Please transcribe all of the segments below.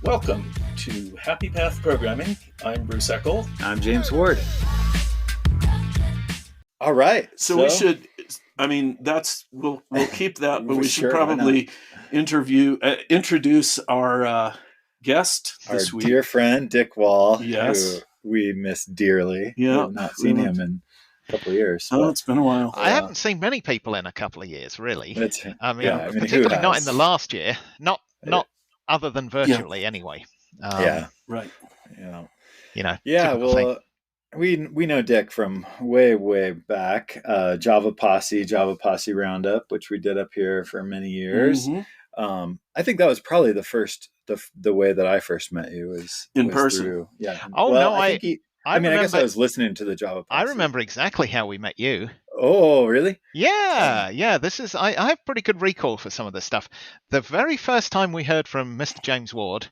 Welcome to Happy Path Programming. I'm Bruce Eckel. I'm James Ward. All right. So we should, we'll keep that, but we should probably introduce our guest this week. Our dear friend, Dick Wall, yes, who we miss dearly. Yeah. We have not seen him in a couple of years. Oh, it's been a while. I haven't seen many people in a couple of years, really. Particularly not in the last year. Not other than virtually, anyway. Right. Well, we know Dick from way back. Java Posse Roundup, which we did up here for many years. Mm-hmm. I think that was probably the way that I first met you was in person. Through, yeah. Oh, well, no, I guess I was listening to the Java Posse. I remember exactly how we met you. Oh, really? Yeah. This is I have pretty good recall for some of this stuff. The very first time we heard from Mr. James Ward,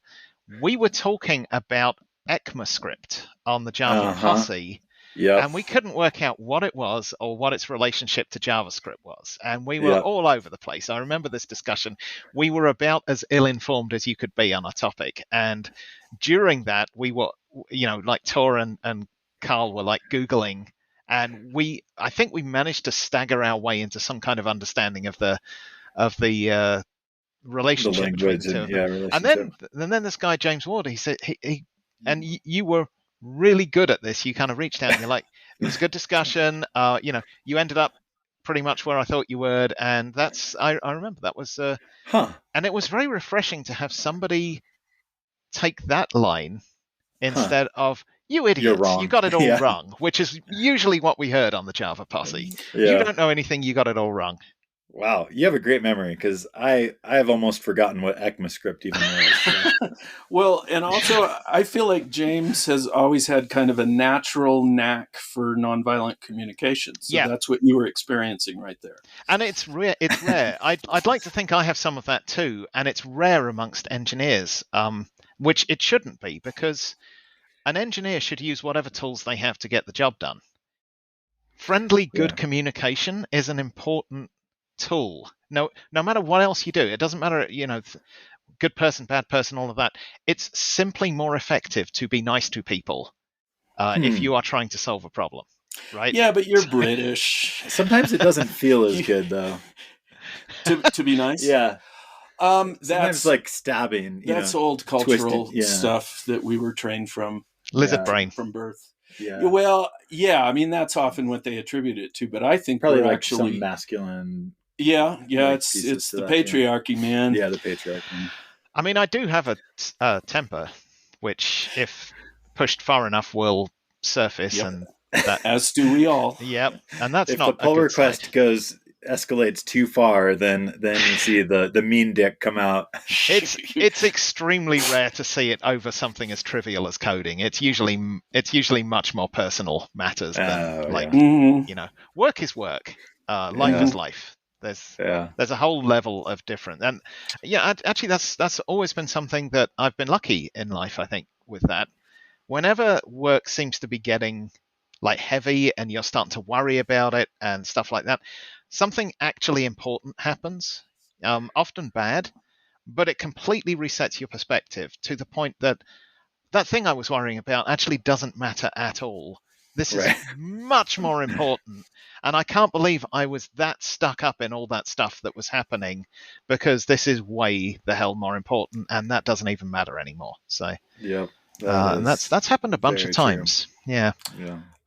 we were talking about ECMAScript on the Java Posse. Yeah. And we couldn't work out what it was or what its relationship to JavaScript was. And we were all over the place. I remember this discussion. We were about as ill-informed as you could be on a topic. And during that, we were, like Tor and Carl were like Googling. And I think we managed to stagger our way into some kind of understanding of the relationship between the two of them. And then this guy, James Ward, he said, and you were really good at this. You kind of reached out and you're like, it was a good discussion. You ended up pretty much where I thought you would. And I remember that was, and it was very refreshing to have somebody take that line instead of, you idiots, you got it all wrong, which is usually what we heard on the Java Posse. You don't know anything, you got it all wrong. Wow, you have a great memory, because I have almost forgotten what ECMAScript even was. So. Well, and also I feel like James has always had kind of a natural knack for nonviolent communication. So that's what you were experiencing right there. And it's rare. I'd like to think I have some of that too, and it's rare amongst engineers, which it shouldn't be, because an engineer should use whatever tools they have to get the job done. Friendly, good communication is an important tool. No matter what else you do, it doesn't matter, good person, bad person, all of that. It's simply more effective to be nice to people if you are trying to solve a problem, right? Yeah, but you're British. Sometimes it doesn't feel as good, though. to be nice? Yeah. That's like stabbing. That's old cultural stuff that we were trained from. Lizard brain. From birth. Yeah. Well, that's often what they attribute it to, but I think probably we're like actually some masculine. Yeah, it's the patriarchy, man. Yeah, the patriarchy. I mean, I do have a temper, which, if pushed far enough, will surface, and that, as do we all. Yep, and that's if not the pull a good request side. escalates too far, then you see the mean dick come out. It's extremely rare to see it over something as trivial as coding. It's usually much more personal matters than work is work, life is life. There's a whole level of different, and actually that's always been something that I've been lucky in life, I think, with that. Whenever work seems to be getting like heavy and you're starting to worry about it and stuff like that, something actually important happens, often bad, but it completely resets your perspective to the point that thing I was worrying about actually doesn't matter at all. This is much more important. And I can't believe I was that stuck up in all that stuff that was happening, because this is way the hell more important, and that doesn't even matter anymore. So, and that's happened a bunch of times. True. Yeah.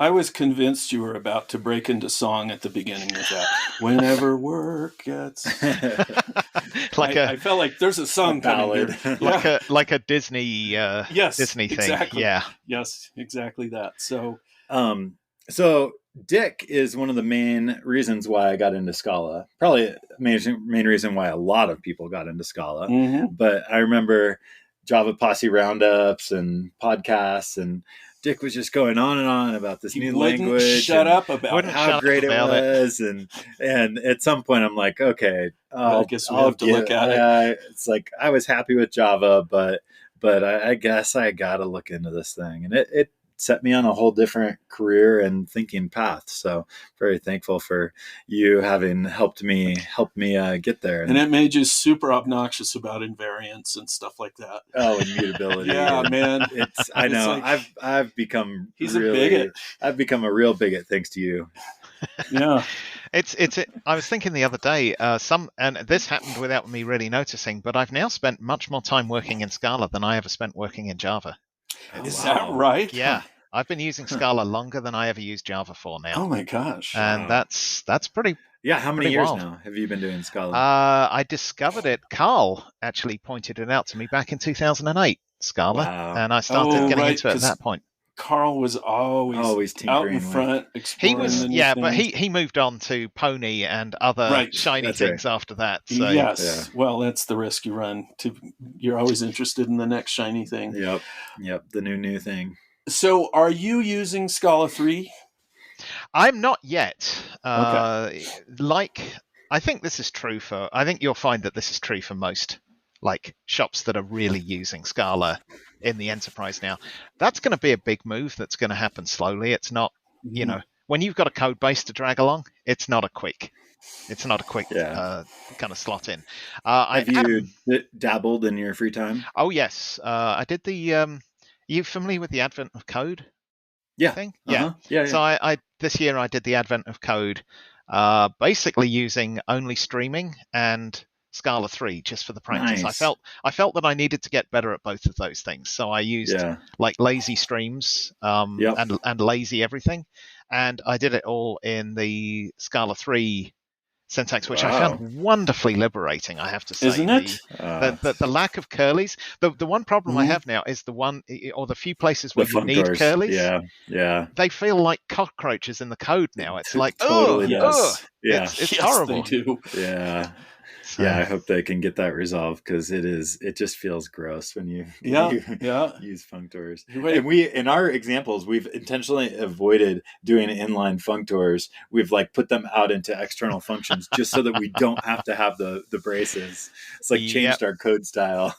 I was convinced you were about to break into song at the beginning with that. Whenever work gets, I felt like there's a song coming here. like a Disney Disney thing. Exactly. Yeah. Yes, exactly that. So, so Dick is one of the main reasons why I got into Scala. Probably main reason why a lot of people got into Scala. Mm-hmm. But I remember Java Posse roundups and podcasts, and Dick was just going on and on about this new language. Shut up about how great it was, and at some point I'm like, okay, I guess we have to look at it. It's like I was happy with Java, but I guess I got to look into this thing, and it set me on a whole different career and thinking path. So very thankful for you having helped me get there. And it made you super obnoxious about invariance and stuff like that. Oh, immutability. Yeah, man. I know. Like, I've become a bigot. I've become a real bigot thanks to you. Yeah. I was thinking the other day, and this happened without me really noticing, but I've now spent much more time working in Scala than I ever spent working in Java. Is that right? Yeah. I've been using Scala longer than I ever used Java for now. Oh my gosh. And that's pretty. Yeah, how many years wild. now have you been doing Scala? I discovered it. Carl actually pointed it out to me back in 2008, Scala. Wow. And I started getting into it at that point. Carl was always out in front exploring but he moved on to Pony and other shiny things after that. So. Yes, well, that's the risk you run. You're always interested in the next shiny thing. Yep, the new thing. So, are you using Scala 3? I'm not yet. Okay. I think this is true for. I think you'll find that this is true for most shops that are really using Scala in the enterprise now. That's going to be a big move that's going to happen slowly. It's not, when you've got a code base to drag along, it's not a quick kind of slot in. Have you dabbled in your free time? Oh, yes. I did are you familiar with the Advent of Code thing? Uh-huh. Yeah. So I this year I did the Advent of Code, basically using only streaming and Scala 3 just for the practice. Nice. I felt that I needed to get better at both of those things. So I used lazy streams and lazy everything. And I did it all in the Scala 3 syntax, which I found wonderfully liberating, I have to say. Isn't it? The lack of curlies. The one problem I have now is the few places where you need curlies. Yeah. They feel like cockroaches in the code now. It's like, totally yes. It's horrible. They do. Yeah. Yeah, I hope they can get that resolved because it just feels gross when you use functors. And we, in our examples, we've intentionally avoided doing inline functors. We've put them out into external functions just so that we don't have to have the braces. It's changed our code style.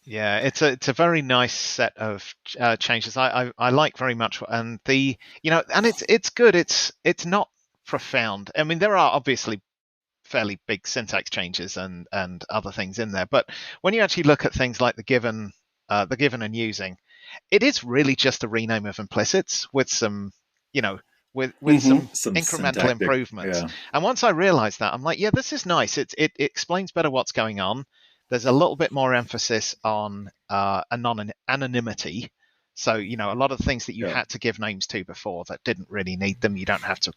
Yeah, it's a very nice set of changes. I like very much, and and it's good. It's not profound. I mean, there are obviously fairly big syntax changes and other things in there, but when you actually look at things like the given and using, it is really just a rename of implicits with some with some incremental improvements. And once I realized that, I'm like, yeah, this is nice. It explains better what's going on. There's a little bit more emphasis on anonymity. So a lot of the things that you had to give names to before that didn't really need them, you don't have to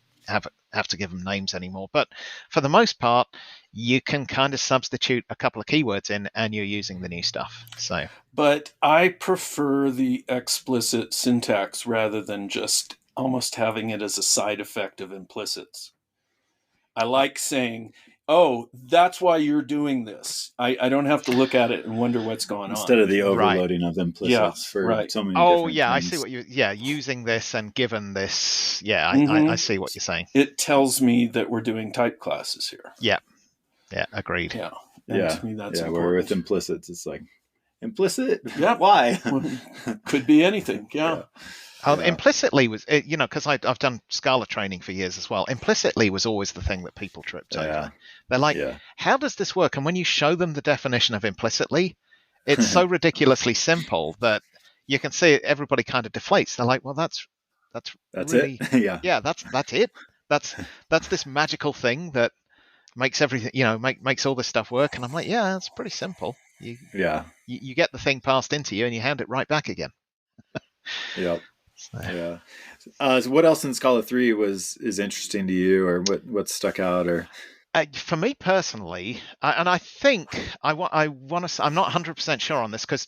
give them names anymore. But for the most part, you can kind of substitute a couple of keywords in and you're using the new stuff. So, but I prefer the explicit syntax rather than just almost having it as a side effect of implicits. I like saying, oh, that's why you're doing this. I don't have to look at it and wonder what's going on. Instead of the overloading of implicits for so many different things. I see what using this and given this. Yeah, I see what you're saying. It tells me that we're doing type classes here. Yeah, agreed. Yeah. And to me, that's important. Where with implicits, it's implicit? Yeah. Why? Could be anything. Yeah. Implicitly was, because I've done Scala training for years as well. Implicitly was always the thing that people tripped over. They're like, how does this work? And when you show them the definition of implicitly, it's so ridiculously simple that you can see everybody kind of deflates. They're like, well, that's really, it. That's it. That's this magical thing that makes everything, makes all this stuff work. And I'm like, yeah, it's pretty simple. You get the thing passed into you and you hand it right back again. Yep. So what else in Scala 3 is interesting to you, or what stuck out? Or for me personally, and I think I want to. I'm not 100% sure on this because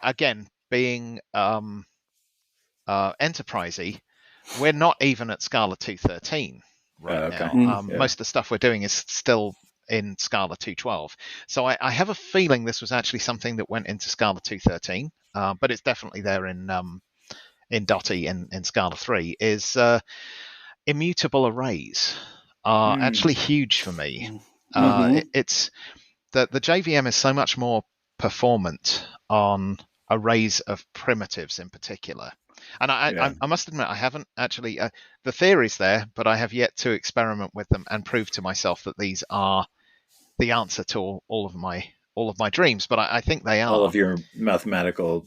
again, being enterprisey, we're not even at Scala 2.13 right now. Most of the stuff we're doing is still in Scala 2.12. So I have a feeling this was actually something that went into Scala 2.13, but it's definitely there in Dotty in Scala 3, is immutable arrays are actually huge for me. It's the JVM is so much more performant on arrays of primitives in particular. And I must admit, I haven't actually. The theory's there, but I have yet to experiment with them and prove to myself that these are the answer to all of my dreams. But I think they are. All of your mathematical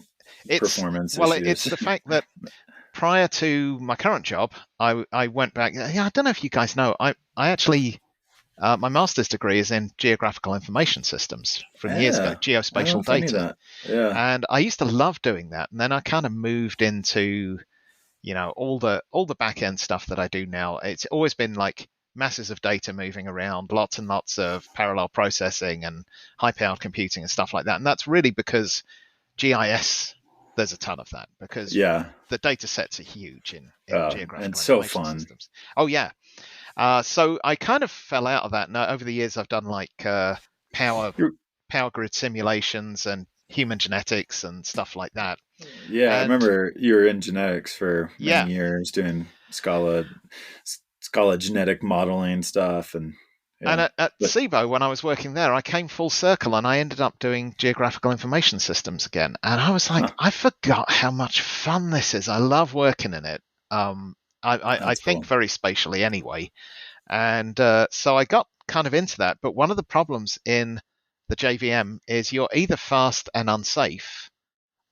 performance issues. It's the fact that prior to my current job, I went back. Yeah, I don't know if you guys know. I actually. My master's degree is in geographical information systems from years ago, geospatial data. Yeah. And I used to love doing that. And then I kind of moved into, all the back end stuff that I do now. It's always been like masses of data moving around, lots and lots of parallel processing and high powered computing and stuff like that. And that's really because GIS, there's a ton of that because the data sets are huge in geographical and so information fun. systems. Oh, yeah. So I kind of fell out of that. And over the years, I've done like power grid simulations and human genetics and stuff like that. Yeah, I remember you were in genetics for many years doing Scala genetic modeling stuff. And at SIBO, when I was working there, I came full circle and I ended up doing geographical information systems again. And I was like, I forgot how much fun this is. I love working in it. I think very spatially anyway. And so I got kind of into that. But one of the problems in the JVM is you're either fast and unsafe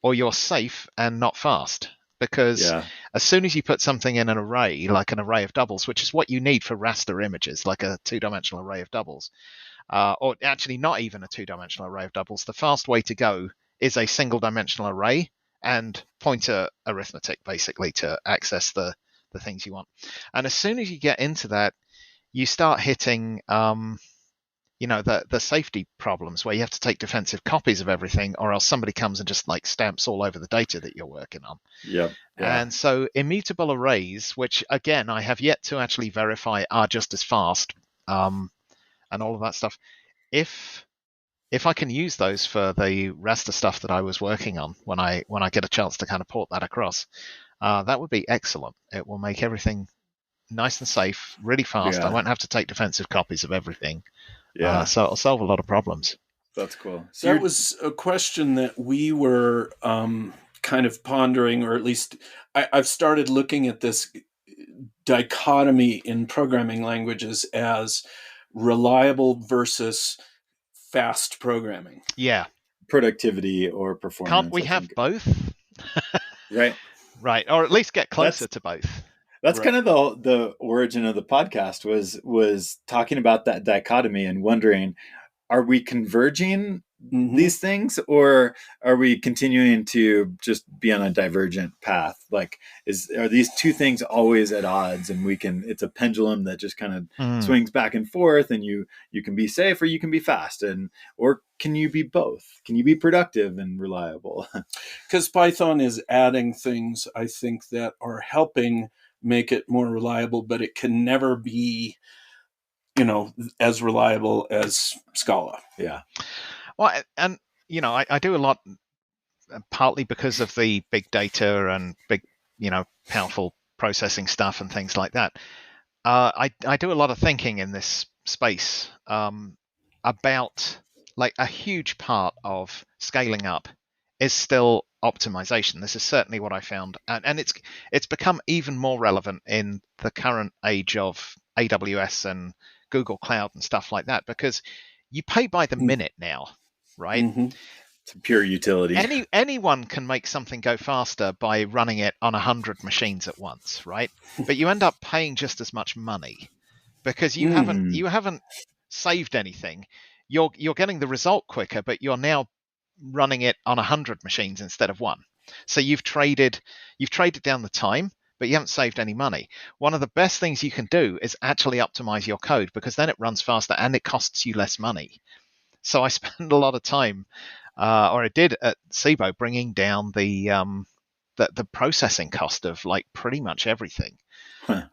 or you're safe and not fast. Because as soon as you put something in an array, like an array of doubles, which is what you need for raster images, like a two-dimensional array of doubles, or actually not even a two-dimensional array of doubles, the fast way to go is a single-dimensional array and pointer arithmetic, basically, to access the things you want. And as soon as you get into that, you start hitting the safety problems where you have to take defensive copies of everything, or else somebody comes and just like stamps all over the data that you're working on. Yeah. And so immutable arrays, which again I have yet to actually verify are just as fast, and all of that stuff. If I can use those for the raster stuff that I was working on when I get a chance to kind of port that across, that would be excellent. It will make everything nice and safe, really fast. I won't have to take defensive copies of everything. So it'll solve a lot of problems. That's cool. So that was a question that we were kind of pondering, or at least I've started looking at this dichotomy in programming languages as reliable versus fast programming. Yeah. Productivity or performance. Can't we have both? Right. Right. Or at least get closer to both. That's kind of the origin of the podcast was talking about that dichotomy and wondering, are we converging these things, or are we continuing to just be on a divergent path? Like, are these two things always at odds, and it's a pendulum that just kind of swings back and forth, and you can be safe or you can be fast, or can you be both? Can you be productive and reliable? Because Python is adding things, I think, that are helping make it more reliable, but it can never be, as reliable as Scala. Yeah. Well, and I do a lot, partly because of the big data and big, powerful processing stuff and things like that. I do a lot of thinking in this space about, like, a huge part of scaling up is still optimization. This is certainly what I found, and it's become even more relevant in the current age of AWS and Google Cloud and stuff like that, because you pay by the minute now, right? It's a pure utility. Anyone can make something go faster by running it on 100 machines at once, right? But you end up paying just as much money because you haven't saved anything. You're getting the result quicker, but you're now running it on 100 machines instead of one. So you've traded down the time, but you haven't saved any money. One of the best things you can do is actually optimize your code, because then it runs faster and it costs you less money. So I spend a lot of time, or I did at SIBO, bringing down the processing cost of like pretty much everything.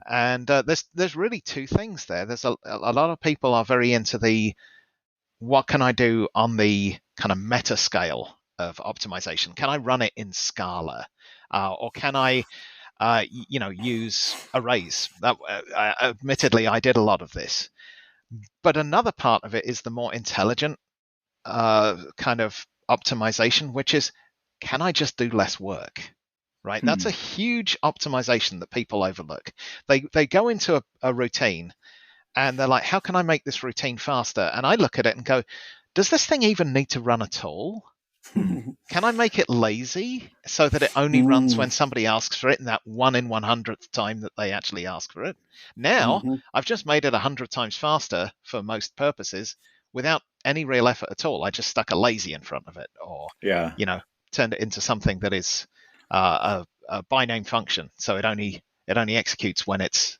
And there's really two things there. There's a lot of people are very into the what can I do on the kind of meta scale of optimization? Can I run it in Scala, or can I use arrays? Admittedly, I did a lot of this, but another part of it is the more intelligent kind of optimization, which is, can I just do less work? right? That's a huge optimization that people overlook. They go into a routine and they're like, how can I make this routine faster? And I look at it and go, does this thing even need to run at all? Can I make it lazy so that it only runs when somebody asks for it in that 1 in 100th time that they actually ask for it? Now, I've just made it 100 times faster for most purposes without any real effort at all. I just stuck a lazy in front of it, or turned it into something that is a by-name function, so it only executes when it's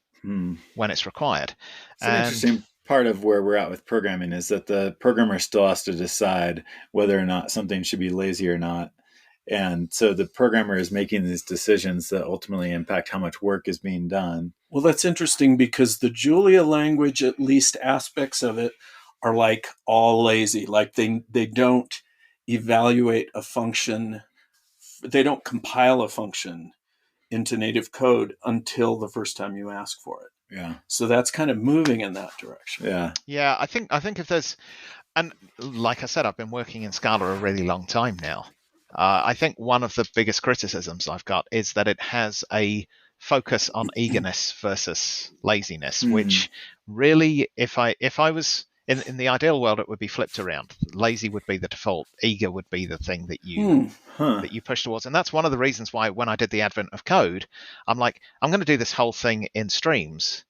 required. It's an interesting part of where we're at with programming is that the programmer still has to decide whether or not something should be lazy or not. And so the programmer is making these decisions that ultimately impact how much work is being done. Well, that's interesting because the Julia language, at least aspects of it, are like all lazy. Like they don't evaluate a function. They don't compile a function into native code until the first time you ask for it. Yeah. So that's kind of moving in that direction. Yeah. Yeah, I think if there's, and like I said, I've been working in Scala a really long time now. I think one of the biggest criticisms I've got is that it has a focus on eagerness versus laziness, which really, if I was in the ideal world, it would be flipped around. Lazy would be the default. Eager would be the thing that you that you push towards. And that's one of the reasons why when I did the advent of code, I'm like, I'm going to do this whole thing in streams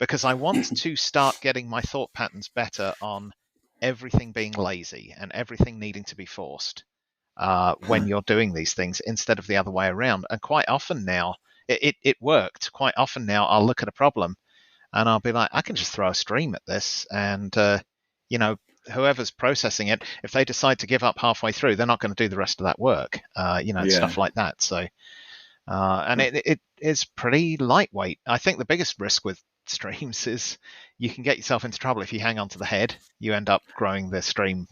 because I want to start getting my thought patterns better on everything being lazy and everything needing to be forced when you're doing these things instead of the other way around. And quite often now, it worked. Quite often now, I'll look at a problem and I'll be like, I can just throw a stream at this, and whoever's processing it, if they decide to give up halfway through, they're not going to do the rest of that work. Stuff like that. So, and it is pretty lightweight. I think the biggest risk with streams is you can get yourself into trouble if you hang on to the head. You end up growing the stream,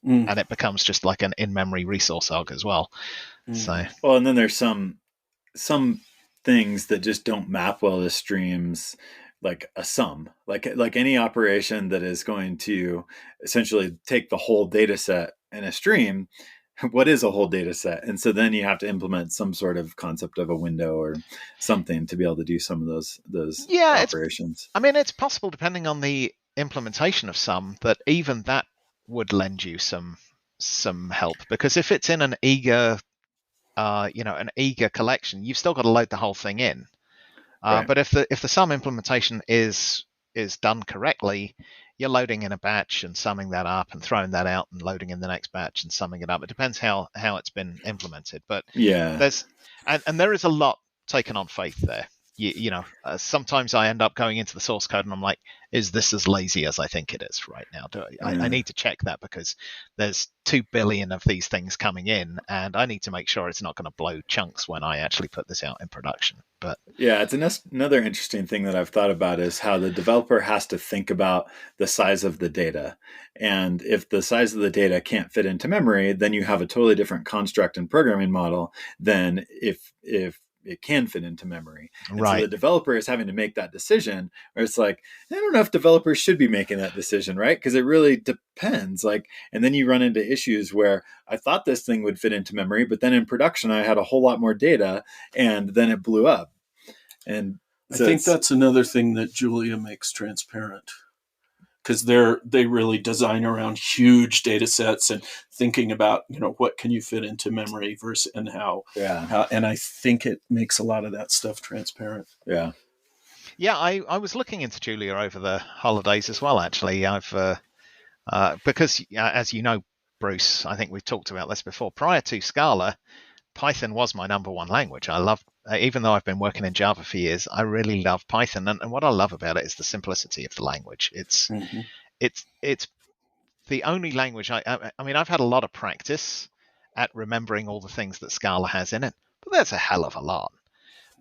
and it becomes just like an in-memory resource hog as well. So, well, and then there's some things that just don't map well to streams. Like a sum, like any operation that is going to essentially take the whole data set in a stream. What is a whole data set? And so then you have to implement some sort of concept of a window or something to be able to do some of those operations. It's possible, depending on the implementation of sum, that even that would lend you some help, because if it's in an eager collection, you've still got to load the whole thing in. Right. But if the sum implementation is done correctly, you're loading in a batch and summing that up and throwing that out and loading in the next batch and summing it up. It depends how it's been implemented. But there is a lot taken on faith there. Sometimes I end up going into the source code and I'm like, is this as lazy as I think it is right now? I need to check that because there's 2 billion of these things coming in and I need to make sure it's not going to blow chunks when I actually put this out in production. But yeah, it's another interesting thing that I've thought about is how the developer has to think about the size of the data. And if the size of the data can't fit into memory, then you have a totally different construct and programming model than if it can fit into memory. And right. So the developer is having to make that decision, or it's like, I don't know if developers should be making that decision, right? Because it really depends. And then you run into issues where I thought this thing would fit into memory, but then in production, I had a whole lot more data and then it blew up. And so I think that's another thing that Julia makes transparent. Because they really design around huge data sets and thinking about, what can you fit into memory versus and how. Yeah. And I think it makes a lot of that stuff transparent. Yeah. Yeah, I was looking into Julia over the holidays as well, actually. I've because, as you know, Bruce, I think we've talked about this before. Prior to Scala, Python was my number one language. I love, even though I've been working in Java for years, I really love Python. And what I love about it is the simplicity of the language. It's the only language. I mean, I've had a lot of practice at remembering all the things that Scala has in it, but there's a hell of a lot.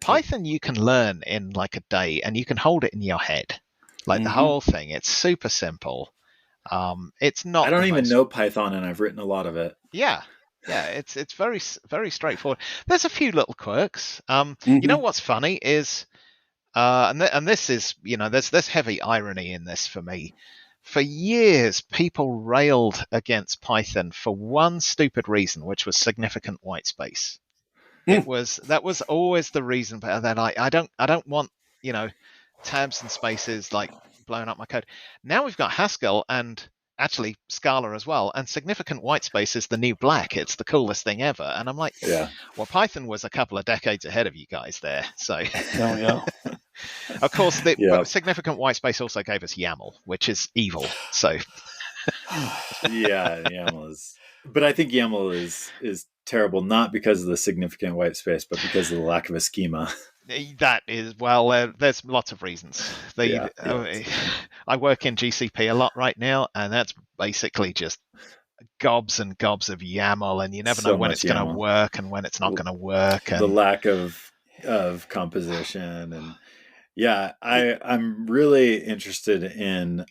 Python you can learn in like a day, and you can hold it in your head, like the whole thing. It's super simple. It's not. I don't even know Python, and I've written a lot of it. Yeah. Yeah, it's very, very straightforward. There's a few little quirks. You know what's funny is, and this is, there's heavy irony in this for me. For years, people railed against Python for one stupid reason, which was significant white space. That was always the reason that I don't want, tabs and spaces like blowing up my code. Now we've got Haskell and actually Scala as well, and significant white space is the new black. It's the coolest thing ever. And I'm like, well, Python was a couple of decades ahead of you guys there. So of course, significant white space also gave us YAML, which is evil. So YAML is, but I think YAML is terrible, not because of the significant white space, but because of the lack of a schema. That is, well, there's lots of reasons. I work in GCP a lot right now, and that's basically just gobs and gobs of YAML, and you never know when it's going to work and when it's not going to work. And the lack of composition, and I'm really interested in.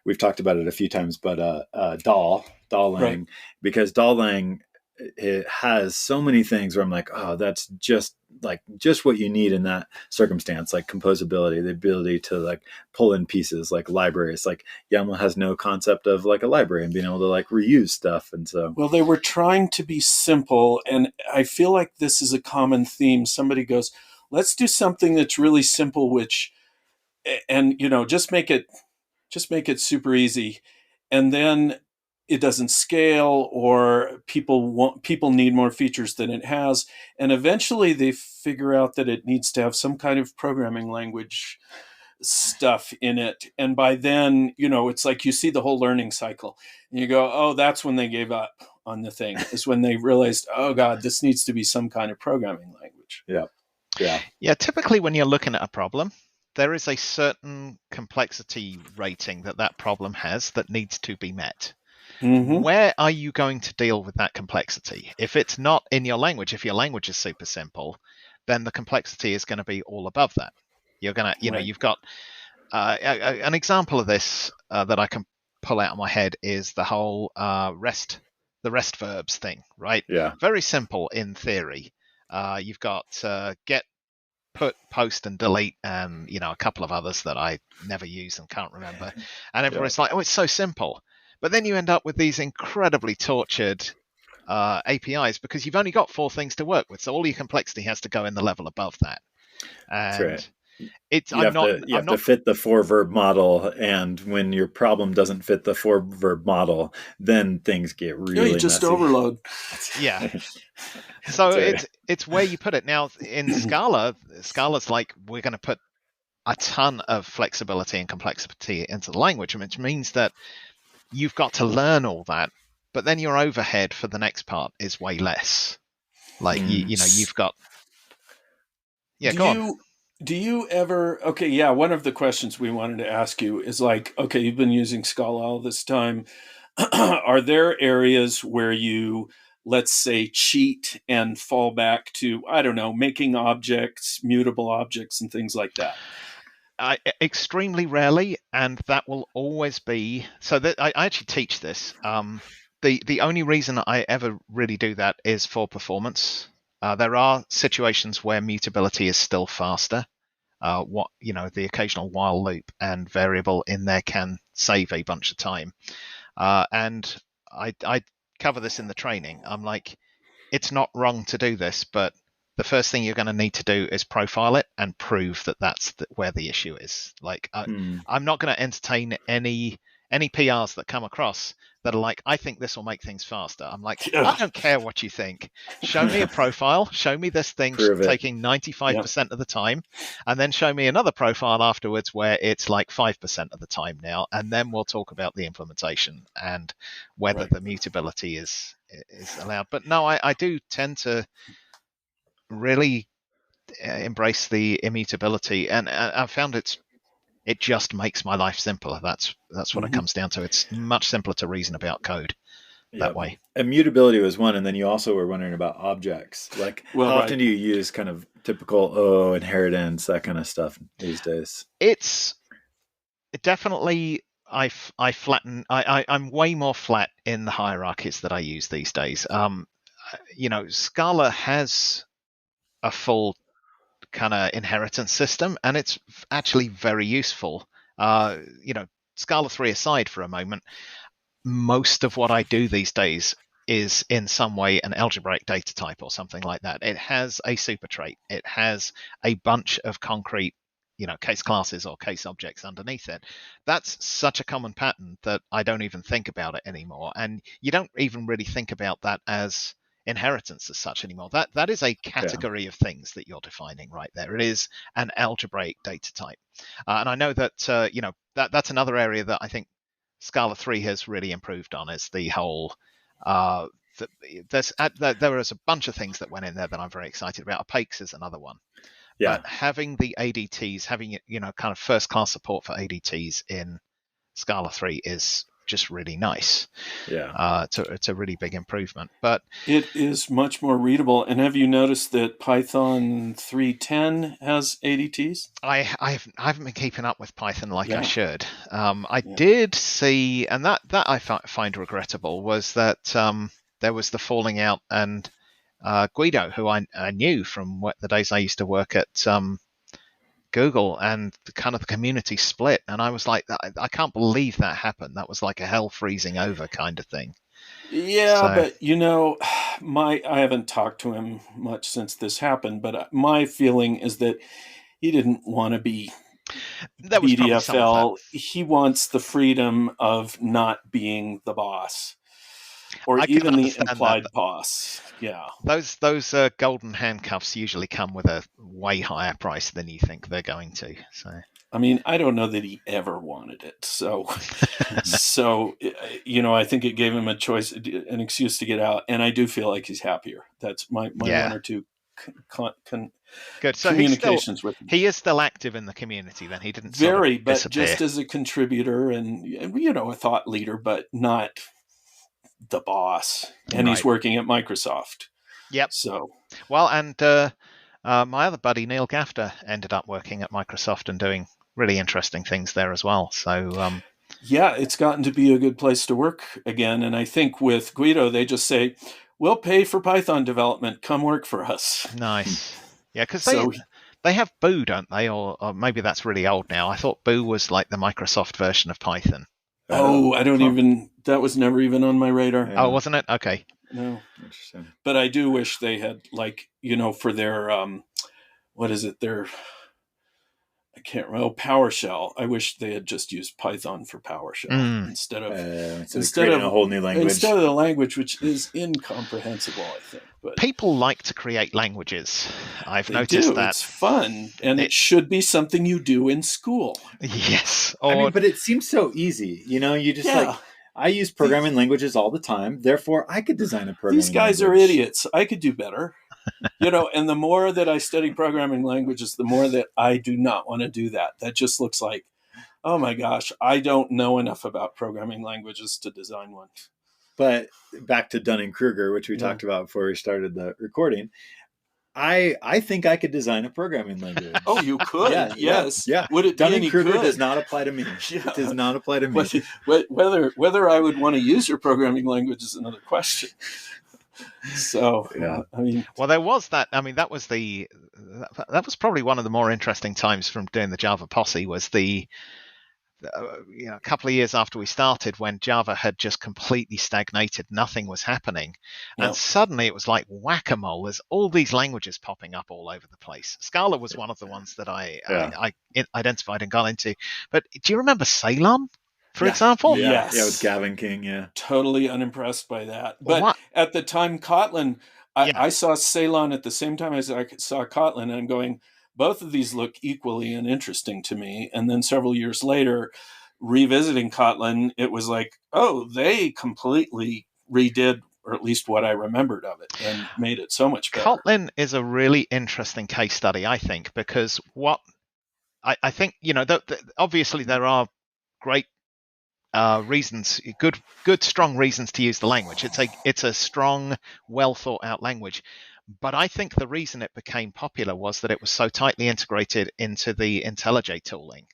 We've talked about it a few times, but Dallang, because Dallang, it has so many things where I'm like, oh, that's just what you need in that circumstance, like composability, the ability to like pull in pieces, like libraries. Like YAML has no concept of like a library and being able to like reuse stuff. And so, well, they were trying to be simple, and I feel like this is a common theme. Somebody goes, let's do something that's really simple, and just make it super easy, and then it doesn't scale, or people need more features than it has, and eventually they figure out that it needs to have some kind of programming language stuff in it. And by then, it's like you see the whole learning cycle, and you go, oh, that's when they gave up on the thing, is when they realized, oh God, this needs to be some kind of programming language. Yeah. Typically, when you're looking at a problem, there is a certain complexity rating that problem has that needs to be met. Mm-hmm. Where are you going to deal with that complexity? If it's not in your language, if your language is super simple, then the complexity is going to be all above that. You're going to, you've got an example of this that I can pull out of my head is the whole REST verbs thing, right? Yeah. Very simple in theory. You've got get, put, post, and delete, and a couple of others that I never use and can't remember. And everyone's like, oh, it's so simple. But then you end up with these incredibly tortured APIs because you've only got 4 things to work with. So all your complexity has to go in the level above that. And that's right. You have to fit the 4-verb model, and when your problem doesn't fit the 4-verb model, then things get really you just messy. Overload. Yeah. So it's where you put it. Now in Scala's like, we're going to put a ton of flexibility and complexity into the language, which means that you've got to learn all that, but then your overhead for the next part is way less. Like you've got. Yeah, go on. Do you ever? Okay, yeah. One of the questions we wanted to ask you is like, okay, you've been using Scala all this time. Are there areas where you, let's say, cheat and fall back to, I don't know, making objects, mutable objects, and things like that? Extremely rarely, and that will always be. So I actually teach this. The only reason I ever really do that is for performance. There are situations where mutability is still faster. The occasional while loop and variable in there can save a bunch of time. And I cover this in the training. I'm like, it's not wrong to do this, but the first thing you're going to need to do is profile it and prove that that's where the issue is. Like, I'm not going to entertain any PRs that come across that are like, I think this will make things faster. I'm like, I don't care what you think. Show me a profile. Show me this thing taking 95% of the time, and then show me another profile afterwards where it's like 5% of the time now, and then we'll talk about the implementation and whether the mutability is allowed. But no, I do tend to really embrace the immutability, and I've found it just makes my life simpler. That's what it comes down to. It's much simpler to reason about code that way. Immutability was one, and then you also were wondering about objects. Like, how often do you use kind of typical inheritance, that kind of stuff these days? It's definitely I flatten. I'm way more flat in the hierarchies that I use these days. Scala has a full kind of inheritance system, and it's actually very useful. Scala 3 aside for a moment, most of what I do these days is in some way an algebraic data type or something like that. It has a super trait. It has a bunch of concrete, case classes or case objects underneath it. That's such a common pattern that I don't even think about it anymore. And you don't even really think about that as inheritance as such anymore. That is a category of things that you're defining right there. It is an algebraic data type. And I know that, that's another area that I think Scala 3 has really improved on, is the whole there was a bunch of things that went in there that I'm very excited about. Opaques is another one. Yeah. But having the ADTs, having kind of first class support for ADTs in Scala 3 is just really nice. Yeah. It's a really big improvement. But it is much more readable. And have you noticed that Python 3.10 has ADTs? I haven't been keeping up with Python like I should. I did see, and that I find regrettable, was that there was the falling out, and Guido, who I knew from the days I used to work at Google, and the community split, and I was like, I can't believe that happened. That was like a hell freezing over kind of thing. Yeah, but I haven't talked to him much since this happened, but my feeling is that he didn't want to be BDFL. He wants the freedom of not being the boss, or even the implied boss. Yeah, those golden handcuffs usually come with a way higher price than you think they're going to. So I mean, I don't know that he ever wanted it. So I think it gave him a choice, an excuse to get out, and I do feel like he's happier. That's my one or two good. So communications with him. He is still active in the community. Then he didn't but just as a contributor and a thought leader, but not the boss. And he's working at Microsoft. Yep. So and my other buddy Neil Gafter ended up working at Microsoft and doing really interesting things there as well. So it's gotten to be a good place to work again. And I think with Guido, they just say, we'll pay for Python development. Come work for us. Nice. Yeah, because they have Boo, don't they? Or maybe that's really old now. I thought Boo was like the Microsoft version of Python. I don't even, that was never even on my radar. Oh, wasn't it? Okay. No. Interesting. But I do wish they had, for their, I can't remember, PowerShell. I wish they had just used Python for PowerShell instead of a whole new language. Instead of the language, which is incomprehensible, I think. But people like to create languages. I've noticed that. It's fun, and it should be something you do in school. Yes. But it seems so easy. You just I use programming languages all the time. Therefore, I could design a programming These guys language. are idiots. I could do better. And the more that I study programming languages, the more that I do not want to do that. That just looks like, oh my gosh, I don't know enough about programming languages to design one. But back to Dunning-Kruger, which we talked about before we started the recording, I think I could design a programming language. Oh, you could? Yes. Yeah. Would it Dunning-Kruger does not apply to me. Yeah. It does not apply to me. Whether I would want to use your programming language is another question. So, there was that. That was probably one of the more interesting times from doing the Java Posse, was a couple of years after we started, when Java had just completely stagnated, nothing was happening, and suddenly it was like whack-a-mole. There's all these languages popping up all over the place. Scala was one of the ones that I identified and got into. But do you remember Ceylon? For example? Yes. Yeah, with Gavin King, Totally unimpressed by that. But at the time, Kotlin, I saw Ceylon at the same time as I saw Kotlin, and I'm going, both of these look equally and interesting to me. And then several years later, revisiting Kotlin, it was like, oh, they completely redid, or at least what I remembered of it, and made it so much better. Kotlin is a really interesting case study, I think, because what I think, obviously there are great reasons, good, strong reasons to use the language. It's a strong, well thought out language. But I think the reason it became popular was that it was so tightly integrated into the IntelliJ tooling,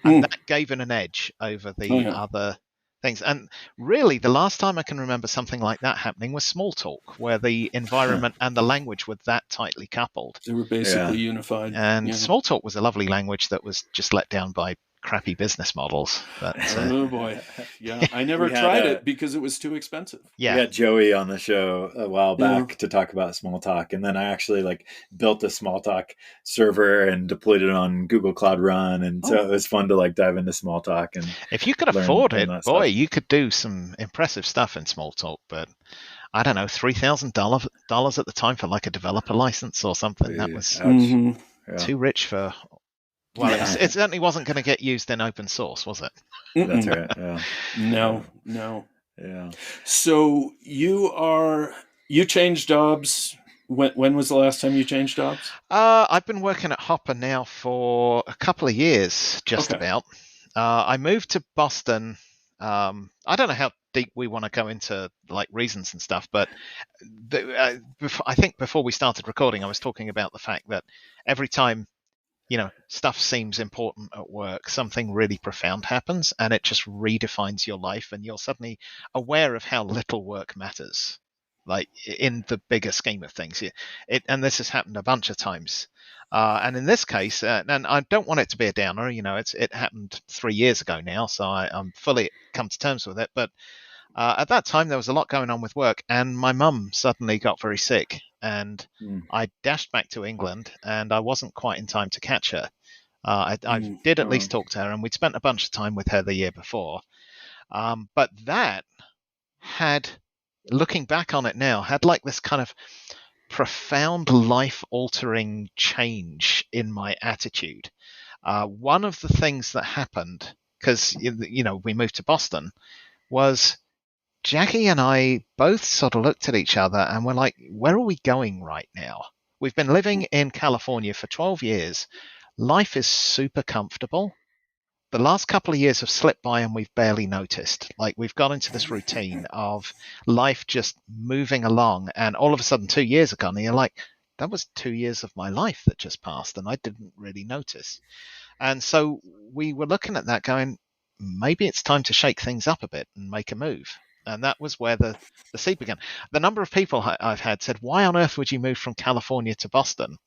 and that gave it an edge over the other things. And really, the last time I can remember something like that happening was Smalltalk, where the environment and the language were that tightly coupled. They were basically unified. And Smalltalk was a lovely language that was just let down by crappy business models. But, oh boy, yeah, I never tried it because it was too expensive. Yeah, we had Joey on the show a while back to talk about Smalltalk, and then I actually built a Smalltalk server and deployed it on Google Cloud Run, and so it was fun to dive into Smalltalk. And if you could afford it, boy, you could do some impressive stuff in Smalltalk. But I don't know, $3,000 at the time for a developer license or something. That was too rich for. Well, it certainly wasn't going to get used in open source, was it? That's right. Yeah. No. Yeah. So you changed jobs. When was the last time you changed jobs? I've been working at Hopper now for a couple of years, just about. I moved to Boston. I don't know how deep we want to go into reasons and stuff, but I think before we started recording, I was talking about the fact that every time stuff seems important at work, something really profound happens, and it just redefines your life, and you're suddenly aware of how little work matters, in the bigger scheme of things. And this has happened a bunch of times. And in this case, and I don't want it to be a downer, it happened 3 years ago now, so I'm fully come to terms with it. But at that time, there was a lot going on with work, and my mum suddenly got very sick, and I dashed back to England, and I wasn't quite in time to catch her. I did at least talk to her, and we'd spent a bunch of time with her the year before. But that had, looking back on it now, had this kind of profound life-altering change in my attitude. One of the things that happened, because we moved to Boston, was Jackie and I both sort of looked at each other and were like, where are we going right now? We've been living in California for 12 years. Life is super comfortable. The last couple of years have slipped by and we've barely noticed. We've got into this routine of life just moving along, and all of a sudden 2 years ago, and you're like, that was 2 years of my life that just passed and I didn't really notice. And so we were looking at that going, maybe it's time to shake things up a bit and make a move. And that was where the seed began. The number of people I've had said, why on earth would you move from California to Boston?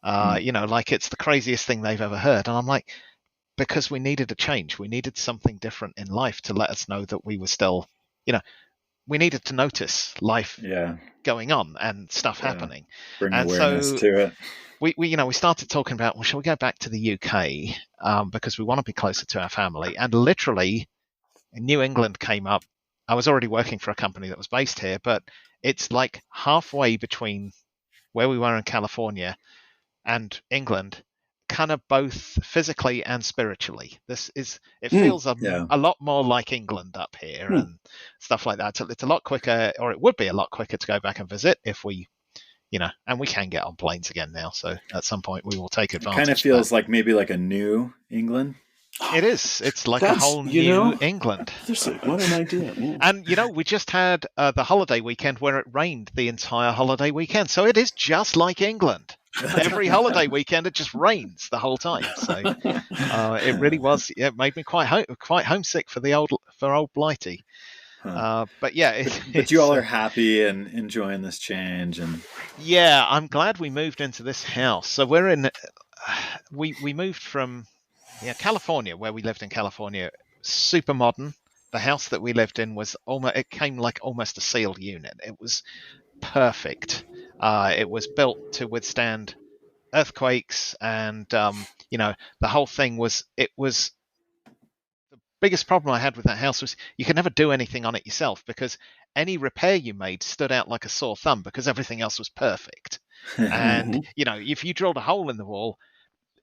It's the craziest thing they've ever heard. And I'm like, because we needed a change. We needed something different in life to let us know that we were still, we needed to notice life going on and stuff happening. Bring awareness to it. We started talking about, well, shall we go back to the UK because we want to be closer to our family? And literally, New England came up. I was already working for a company that was based here, but it's halfway between where we were in California and England, kind of both physically and spiritually. It feels a lot more like England up here and stuff like that. It's a lot quicker, or it would be a lot quicker to go back and visit if we, and we can get on planes again now. So at some point we will take advantage. It kind of feels like maybe a new England. It is. It's a whole new England. What an idea. Yeah. And, we just had the holiday weekend where it rained the entire holiday weekend. So it is just like England. Every holiday weekend, it just rains the whole time. So it really was. It made me quite homesick for old Blighty. But yeah. But you all are happy and enjoying this change. And yeah, I'm glad we moved into this house. So we're in... We moved from... California, where we lived in California, super modern. The house that we lived in it came like almost a sealed unit. It was perfect. It was built to withstand earthquakes, and the whole thing was. The biggest problem I had with that house was you could never do anything on it yourself because any repair you made stood out like a sore thumb because everything else was perfect. And if you drilled a hole in the wall,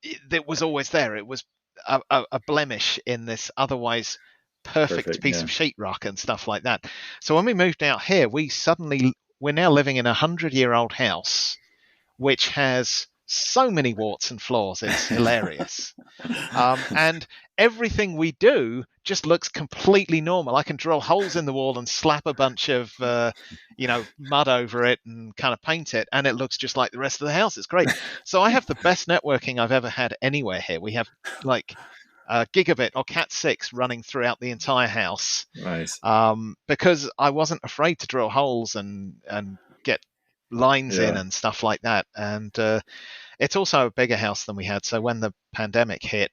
it was always there. It was a blemish in this otherwise perfect piece of sheetrock and stuff like that. So when we moved out here, we're now living in a 100-year-old house, which has so many warts and flaws. It's hilarious. And everything we do just looks completely normal. I can drill holes in the wall and slap a bunch of, mud over it and kind of paint it, and it looks just like the rest of the house. It's great. So I have the best networking I've ever had anywhere here. We have gigabit or Cat6 running throughout the entire house. Nice. Because I wasn't afraid to drill holes and get lines in and stuff like that. And it's also a bigger house than we had. So when the pandemic hit,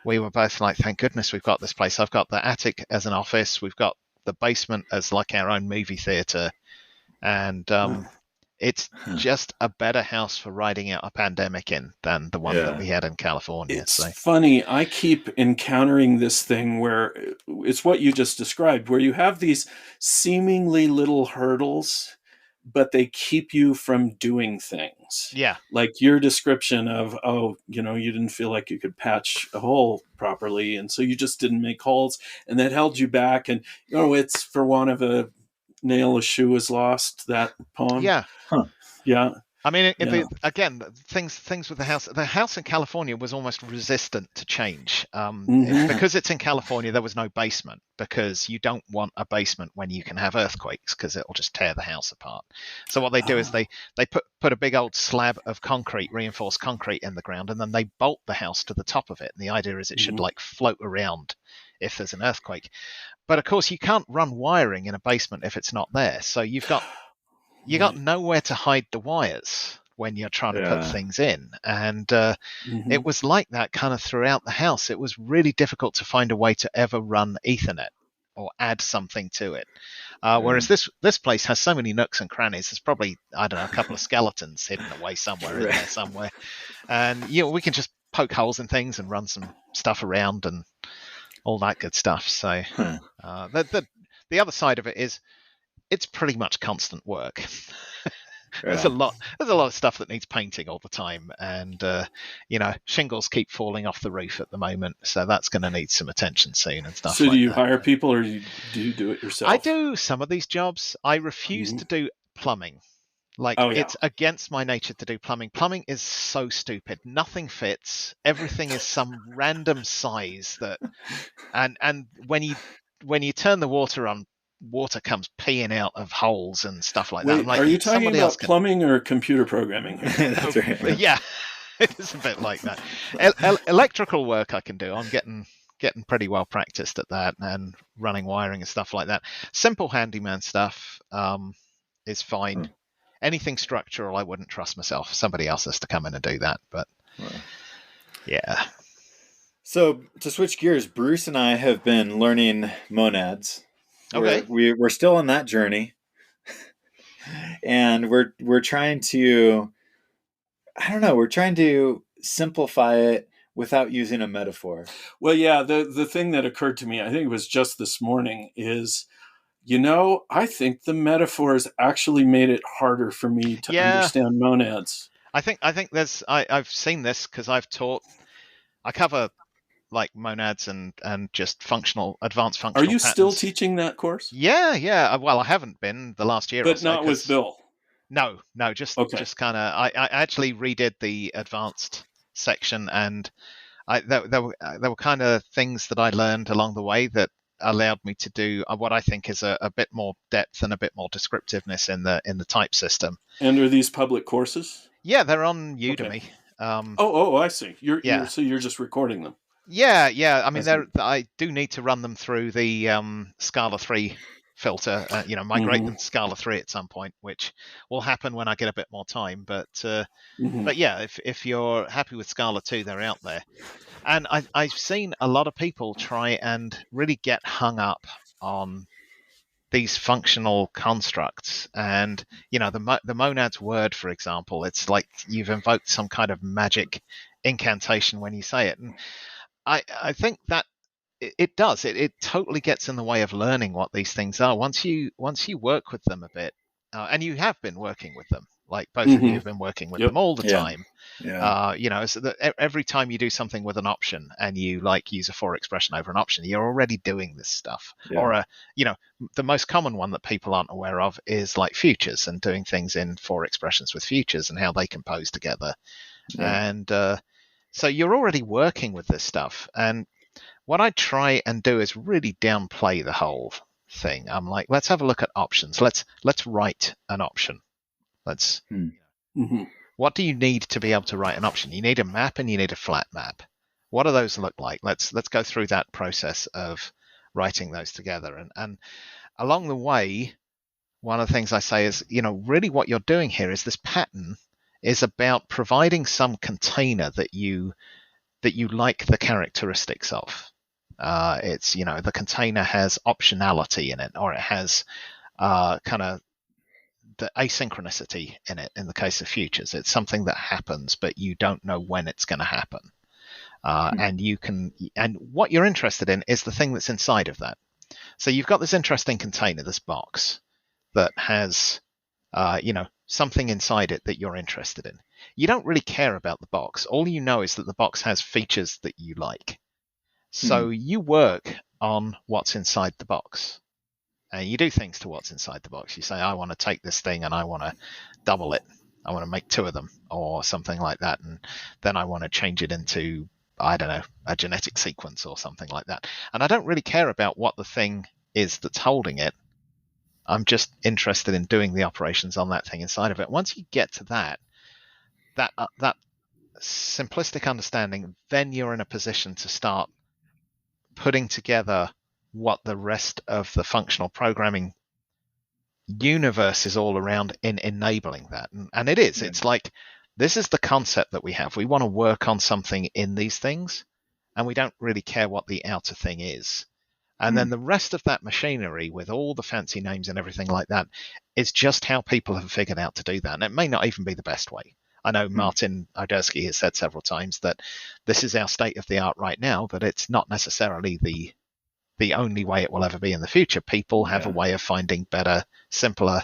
we were both like, thank goodness we've got this place. I've got the attic as an office. We've got the basement as like our own movie theater. And it's just a better house for riding out a pandemic in than the one that we had in California. It's funny. I keep encountering this thing where it's what you just described, where you have these seemingly little hurdles, but they keep you from doing things. Yeah. Like your description of, you didn't feel like you could patch a hole properly, and so you just didn't make holes, and that held you back. And, it's for want of a nail, a shoe is lost, that poem. Yeah. Huh. Yeah. I mean, again, things with the house. The house in California was almost resistant to change because it's in California. There was no basement because you don't want a basement when you can have earthquakes because it'll just tear the house apart. So what they do is they put a big old slab of concrete, reinforced concrete, in the ground, and then they bolt the house to the top of it. And the idea is it should like float around if there's an earthquake. But of course, you can't run wiring in a basement if it's not there. So you got nowhere to hide the wires when you're trying to put things in. And it was like that kind of throughout the house. It was really difficult to find a way to ever run Ethernet or add something to it. Whereas this place has so many nooks and crannies. There's probably, I don't know, a couple of skeletons hidden away somewhere in there somewhere. And, we can just poke holes in things and run some stuff around and all that good stuff. So the other side of it is it's pretty much constant work. There's a lot of stuff that needs painting all the time, and shingles keep falling off the roof at the moment, so that's going to need some attention soon and stuff. So do you hire people, or do you do it yourself? I do some of these jobs. I refuse to do plumbing. It's against my nature to do plumbing. Plumbing is so stupid. Nothing fits. Everything is some random size and when you turn the water on, water comes peeing out of holes and stuff like that. Wait, are you talking about plumbing or computer programming? That's right. Yeah, it is a bit like that. Electrical work I can do. I'm getting pretty well practiced at that, and running wiring and stuff like that. Simple handyman stuff is fine. Anything structural, I wouldn't trust myself. Somebody else has to come in and do that. But yeah. So to switch gears, Bruce and I have been learning Monads. Okay. We're still on that journey, and we're trying to, we're trying to simplify it without using a metaphor. Well, yeah, the thing that occurred to me, I think it was just this morning, is, I think the metaphors actually made it harder for me to understand monads. I think there's I've seen this because I cover like monads and just advanced functional Are you patterns. still teaching that course? Yeah. Well, I haven't been the last year. But or so, not with Bill. No, just kind of. I actually redid the advanced section, and there were kind of things that I learned along the way that allowed me to do what I think is a bit more depth and a bit more descriptiveness in the type system. And are these public courses? Yeah, they're on Udemy. Okay. I see. So you're just recording them. Yeah. I mean, I do need to run them through the Scala 3 filter. Migrate them to Scala 3 at some point, which will happen when I get a bit more time. But yeah, if you're happy with Scala 2, they're out there. And I've seen a lot of people try and really get hung up on these functional constructs, and the monads word, for example, it's like you've invoked some kind of magic incantation when you say it, and I think that it does. It totally gets in the way of learning what these things are. Once you work with them a bit, and you have been working with them, like both of you have been working with them all the time. Yeah. So that every time you do something with an option and you use a for expression over an option, you're already doing this stuff. Yeah. Or the most common one that people aren't aware of is like futures and doing things in for expressions with futures and how they compose together. Yeah. And so you're already working with this stuff. And what I try and do is really downplay the whole thing. I'm like, let's have a look at options. Let's write an option. What do you need to be able to write an option? You need a map and you need a flat map. What do those look like? Let's go through that process of writing those together. And along the way, one of the things I say is, really what you're doing here is this pattern is about providing some container that you that you like the characteristics of. It's, the container has optionality in it, or it has kind of the asynchronicity in it. In the case of futures, it's something that happens, but you don't know when it's going to happen. And what you're interested in is the thing that's inside of that. So you've got this interesting container, this box that has, something inside it that you're interested in. You don't really care about the box. All you know is that the box has features that you like. So you work on what's inside the box. And you do things to what's inside the box. You say, I want to take this thing and I want to double it. I want to make 2 of them or something like that. And then I want to change it into, I don't know, a genetic sequence or something like that. And I don't really care about what the thing is that's holding it. I'm just interested in doing the operations on that thing inside of it. Once you get to that simplistic understanding, then you're in a position to start putting together what the rest of the functional programming universe is all around in enabling that. And it is. It's like, this is the concept that we have. We want to work on something in these things, and we don't really care what the outer thing is. And then the rest of that machinery with all the fancy names and everything like that is just how people have figured out to do that. And it may not even be the best way. I know Martin Odersky has said several times that this is our state of the art right now, but it's not necessarily the only way it will ever be in the future. People have a way of finding better, simpler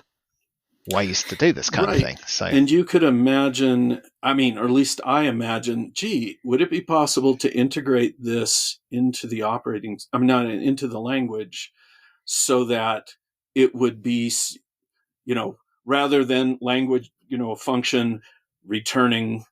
ways to do this kind of thing. So, and you could imagine, or at least I imagine, would it be possible to integrate this into the into the language so that it would be, rather than language, a function returning,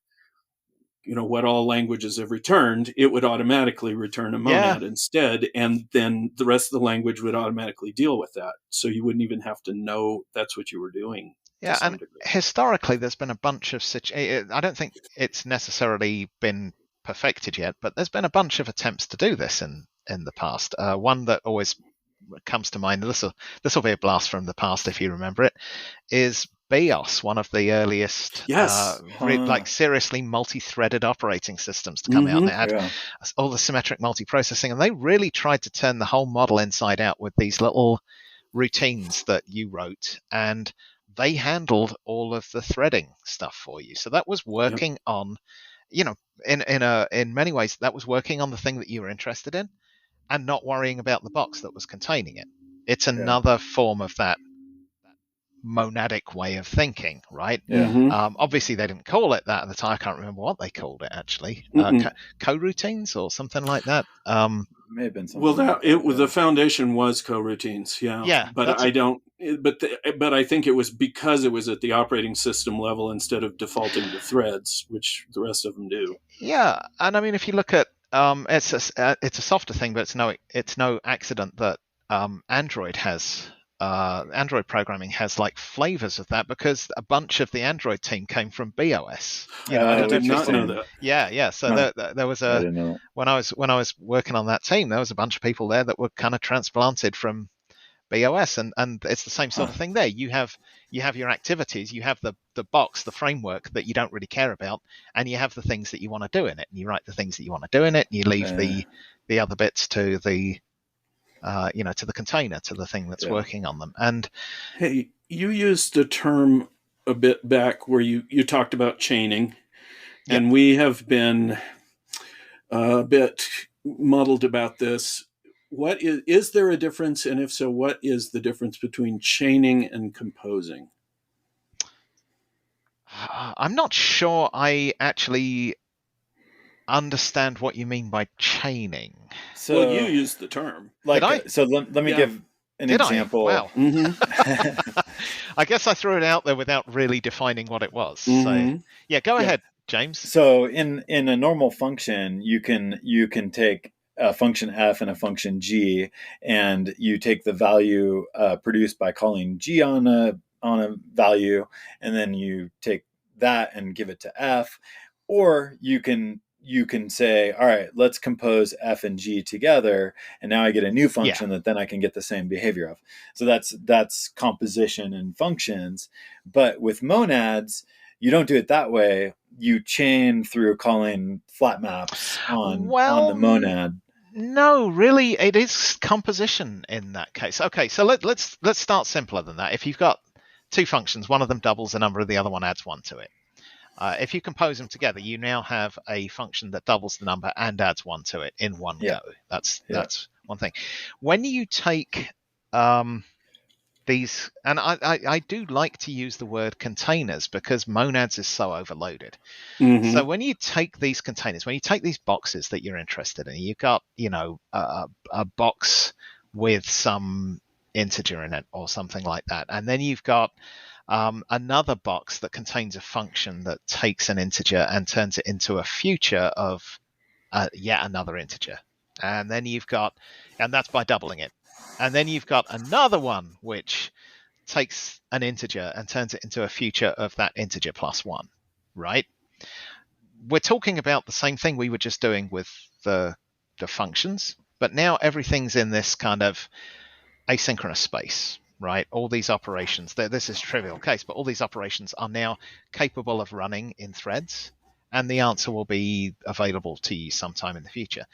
what all languages have returned, it would automatically return a monad instead. And then the rest of the language would automatically deal with that. So you wouldn't even have to know that's what you were doing. Yeah, and historically, there's been a bunch of I don't think it's necessarily been perfected yet, but there's been a bunch of attempts to do this in the past. One that always comes to mind, this will be a blast from the past if you remember it, is BIOS, one of the earliest seriously multi-threaded operating systems to come out. And it had all the symmetric multiprocessing, and they really tried to turn the whole model inside out with these little routines that you wrote, and they handled all of the threading stuff for you. So that was working on, in many ways, that was working on the thing that you were interested in and not worrying about the box that was containing it. It's another form of that monadic way of thinking, right? Obviously, they didn't call it that at the time. I can't remember what they called it, actually. Coroutines or something like that. May have been something. Well, the foundation was coroutines, but I don't. But I think it was because it was at the operating system level instead of defaulting to threads, which the rest of them do. Yeah, and if you look at it's a softer thing, but it's no accident that Android has. Android programming has like flavors of that because a bunch of the Android team came from BOS. I did not know that. Yeah. So there was when I was working on that team, there was a bunch of people there that were kind of transplanted from BOS, and it's the same sort of thing there. You have your activities, you have the box, the framework that you don't really care about, and you have the things that you want to do in it, and you write the things that you want to do in it, and you leave the other bits to the to the container, to the thing that's working on them. And hey, you used a term a bit back where you talked about chaining, and we have been a bit muddled about this. What is there a difference? And if so, what is the difference between chaining and composing? I'm not sure I actually understand what you mean by chaining. So you used the term. So let me give an example. Wow. I guess I threw it out there without really defining what it was. So go ahead, James. So in a normal function, you can take a function f and a function g, and you take the value produced by calling g on a value, and then you take that and give it to f, or you can say, all right, let's compose f and g together, and now I get a new function that then I can get the same behavior of. So that's composition in functions. But with monads, you don't do it that way. You chain through calling flat maps on the monad. No, really, it is composition in that case. Okay, so let's start simpler than that. If you've got two functions, one of them doubles a number, the other one adds one to it. If you compose them together, you now have a function that doubles the number and adds one to it in one go. That's one thing. When you take these, and I do like to use the word containers because Monads is so overloaded. Mm-hmm. So when you take these containers, when you take these boxes that you're interested in, you've got, a box with some integer in it or something like that. And then you've got another box that contains a function that takes an integer and turns it into a future of yet another integer. And then and that's by doubling it. And then you've got another one which takes an integer and turns it into a future of that integer plus one, right? We're talking about the same thing we were just doing with the functions, but now everything's in this kind of asynchronous space, right? All these operations, this is a trivial case, but all these operations are now capable of running in threads, and the answer will be available to you sometime in the future.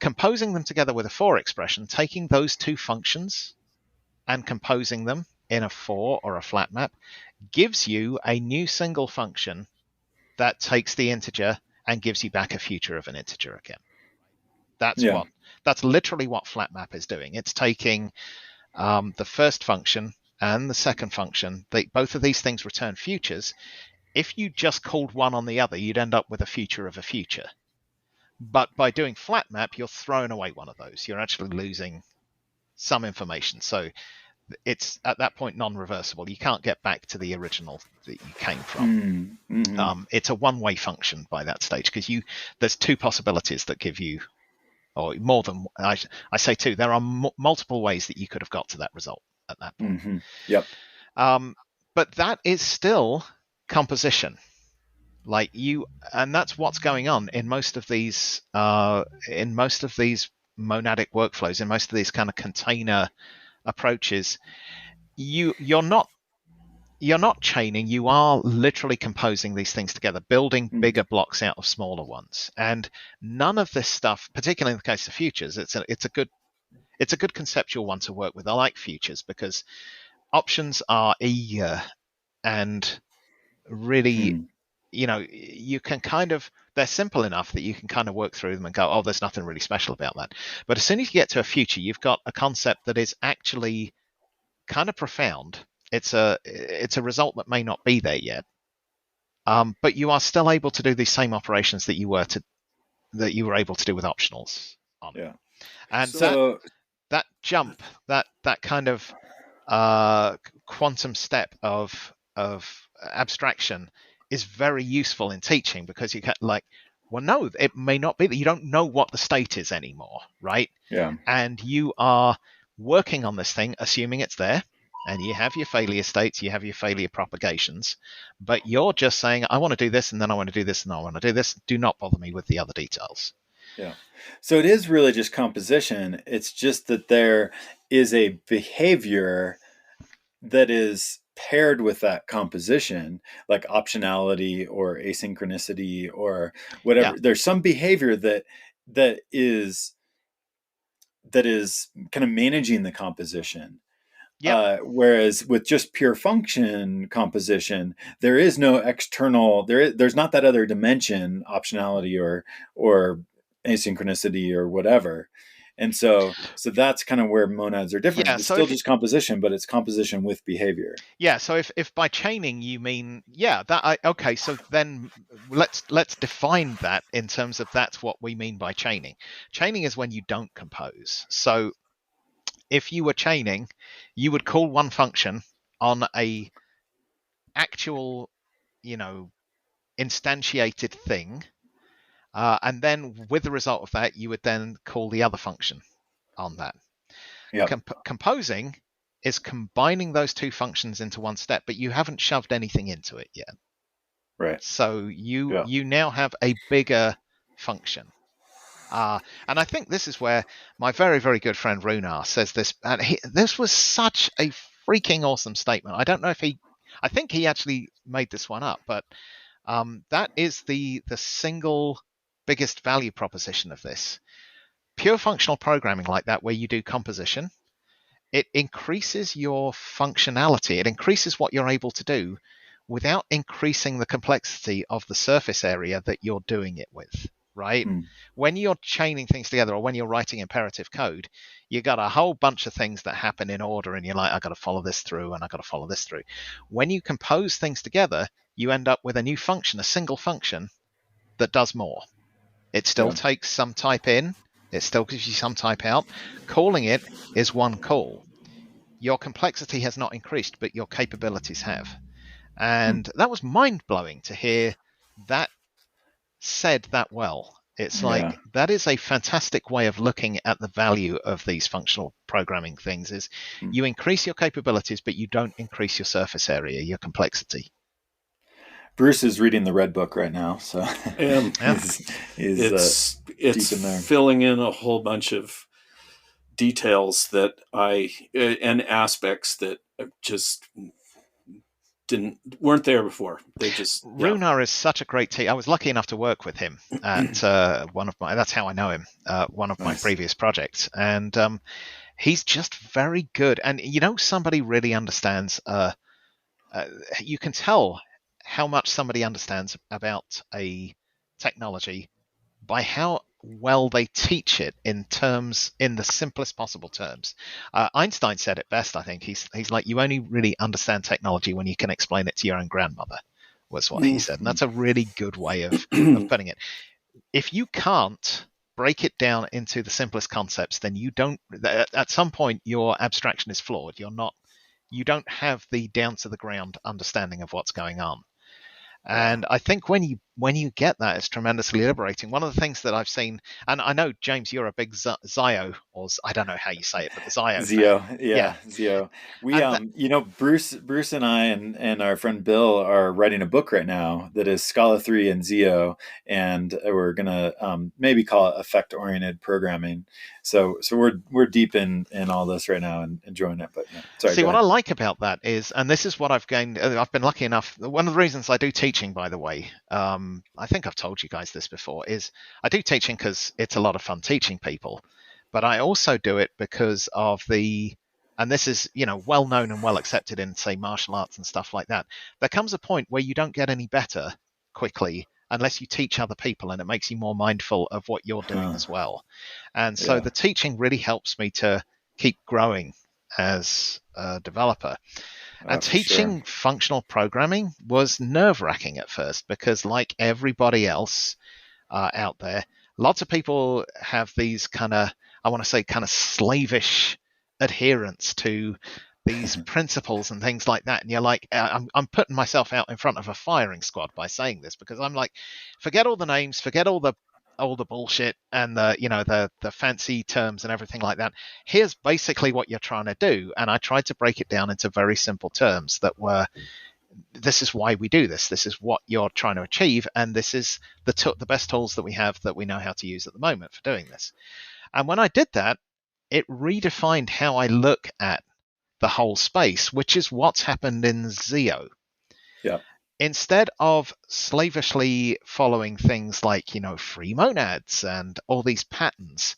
Composing them together with a for expression, taking those two functions and composing them in a for or a flat map, gives you a new single function that takes the integer and gives you back a future of an integer again. That's literally what flat map is doing. It's taking the first function and the second function. Both of these things return futures. If you just called one on the other, you'd end up with a future of a future. But by doing flat map, you're throwing away one of those. You're actually losing some information. So it's at that point non-reversible. You can't get back to the original that you came from. Mm-hmm. It's a one-way function by that stage because there's two possibilities that give you, or more than, I say two, there are multiple ways that you could have got to that result at that point. Mm-hmm. Yep. But that is still composition. And that's what's going on in most of these monadic workflows, in most of these kind of container approaches. You're not chaining, you are literally composing these things together, building bigger blocks out of smaller ones. And none of this stuff, particularly in the case of futures, it's a good conceptual one to work with. I like futures because options are eager and really you can they're simple enough that you can kind of work through them and go, oh, there's nothing really special about that. But as soon as you get to a future, you've got a concept that is actually kind of profound. It's a result that may not be there yet, but you are still able to do these same operations that you were able to do with optionals on. Yeah. And that jump, that kind of quantum step of abstraction is very useful in teaching because you can no, it may not be that you don't know what the state is anymore, right? Yeah. And you are working on this thing, assuming it's there, and you have your failure states, you have your failure propagations, but you're just saying, I want to do this, and then I want to do this, and I want to do this. Do not bother me with the other details. Yeah. So it is really just composition. It's just that there is a behavior that is paired with that composition, like optionality or asynchronicity or whatever. Yeah. There's some behavior that is kind of managing the composition. Yeah. Whereas with just pure function composition, there is no external. There's not that other dimension, optionality or asynchronicity or whatever. And so that's kind of where monads are different. Yeah, it's still just composition, but it's composition with behavior. Yeah. So if by chaining you mean, okay. So then let's define that in terms of that's what we mean by chaining. Chaining is when you don't compose. So if you were chaining, you would call one function on a actual, instantiated thing. And then with the result of that, you would then call the other function on that. Yep. Composing is combining those two functions into one step, but you haven't shoved anything into it yet. Right. So you now have a bigger function. And I think this is where my very, very good friend Runar says this. And this was such a freaking awesome statement. I don't know if he I think he actually made this one up, but that is the single biggest value proposition of this. Pure functional programming like that, where you do composition, it increases your functionality. It increases what you're able to do without increasing the complexity of the surface area that you're doing it with, right? When you're chaining things together, or when you're writing imperative code, you got a whole bunch of things that happen in order, and you're like, I got to follow this through, and I got to follow this through. When you compose things together, you end up with a new function, a single function that does more. It still takes some type in, it still gives you some type out. Calling it is one call. Your complexity has not increased, but your capabilities have. And that was mind-blowing to hear that said that well. It's like, that is a fantastic way of looking at the value of these functional programming things, is you increase your capabilities, but you don't increase your surface area, your complexity. Bruce is reading the Red Book right now, so it's filling in a whole bunch of details that and aspects that just weren't there before. They just Runar is such a great team. I was lucky enough to work with him at one of my. That's how I know him. One of my previous projects, and he's just very good. And somebody really understands. You can tell how much somebody understands about a technology by how well they teach it in the simplest possible terms. Einstein said it best, I think. He's like, you only really understand technology when you can explain it to your own grandmother, was what he said. And that's a really good way of putting it. If you can't break it down into the simplest concepts, then at some point your abstraction is flawed. You don't have the down to the ground understanding of what's going on. And I think when you get that, it's tremendously liberating. One of the things that I've seen, and I know, James, you're a big Zio, or I don't know how you say it, but the Zio. Zio. We, Bruce and I and our friend Bill are writing a book right now that is Scala 3 and Zio, and we're gonna maybe call it effect-oriented programming. So we're deep in all this right now and enjoying it. But sorry. What I like about that is, and this is what I've gained. I've been lucky enough. One of the reasons I do teaching, by the way, I think I've told you guys this before, is I do teaching because it's a lot of fun teaching people, but I also do it because of and this is well known and well accepted in, say, martial arts and stuff like that. There comes a point where you don't get any better quickly unless you teach other people, and it makes you more mindful of what you're doing as well. And so the teaching really helps me to keep growing as a developer. And teaching functional programming was nerve-wracking at first, because like everybody else out there, lots of people have these kind of slavish adherence to these principles and things like that. And you're like, I'm putting myself out in front of a firing squad by saying this, because I'm like, forget all the names, forget all the bullshit and the fancy terms and everything like that. Here's basically what you're trying to do. And I tried to break it down into very simple terms that were, this is why we do this. This is what you're trying to achieve. And this is the best tools that we have that we know how to use at the moment for doing this. And when I did that, it redefined how I look at the whole space, which is what's happened in Zio. Yeah. Instead of slavishly following things like, free monads and all these patterns,